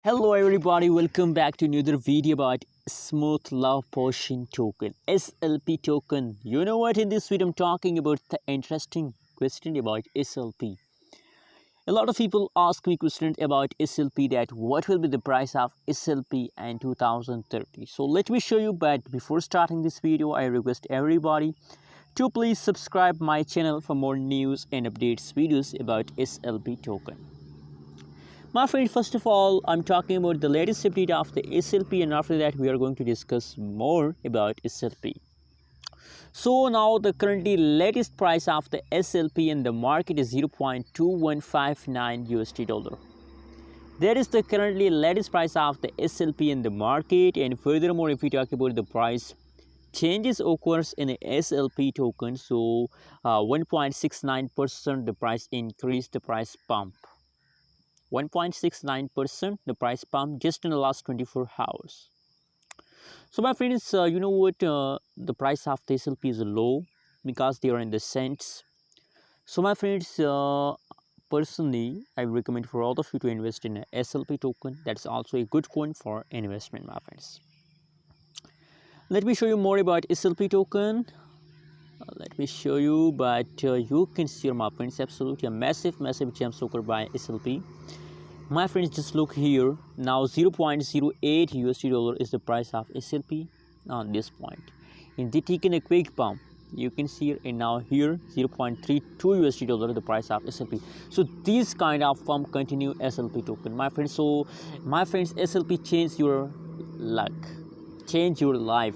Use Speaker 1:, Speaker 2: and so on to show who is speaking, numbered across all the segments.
Speaker 1: Hello everybody, welcome back to another video about Smooth Love Potion token, SLP token. You know what, in this video I'm talking about the interesting question about SLP. A lot of people ask me questions about SLP, that what will be the price of SLP in 2030. So let me show you, but before starting this video I request everybody to please subscribe my channel for more news and updates videos about SLP token. My friend, first of all, I'm talking about the latest update of the SLP, and after that we are going to discuss more about SLP. So now the currently latest price of the SLP in the market is 0.2159 USD dollar. That is the currently latest price of the SLP in the market. And furthermore, if we talk about the price changes occurs in a SLP token, so 1.69% the price increase, the price pump. 1.69% the price pump just in the last 24 hours. So my friends, you know what, the price of the SLP is low because they are in the cents. So my friends, personally I recommend for all of you to invest in a SLP token. That's also a good coin for investment, my friends. Let me show you more about SLP token. Let me show you, but you can see, my friends, absolutely a massive gem soaker by SLP. My friends, just look here. Now 0.08 USD dollar is the price of SLP on this point. In the taken a quick pump, you can see, and now here 0.32 USD dollar the price of SLP. So this kind of pump continue SLP token, my friends. So my friends, SLP change your luck, change your life.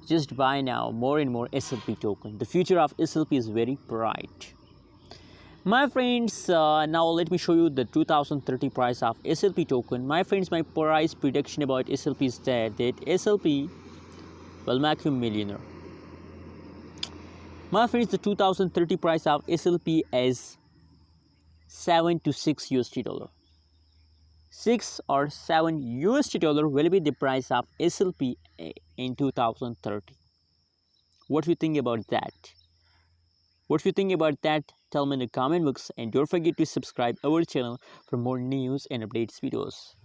Speaker 1: Just buy now more and more SLP token. The future of SLP is very bright. My friends, now let me show you the 2030 price of SLP token. My friends, my price prediction about SLP is that SLP will make you millionaire. My friends, the 2030 price of SLP is 7 to 6 USD dollar. 6 or 7 USD dollar will be the price of SLP in 2030. What do you think about that? What do you think about that? Tell me in the comment box, and don't forget to subscribe our channel for more news and updates videos.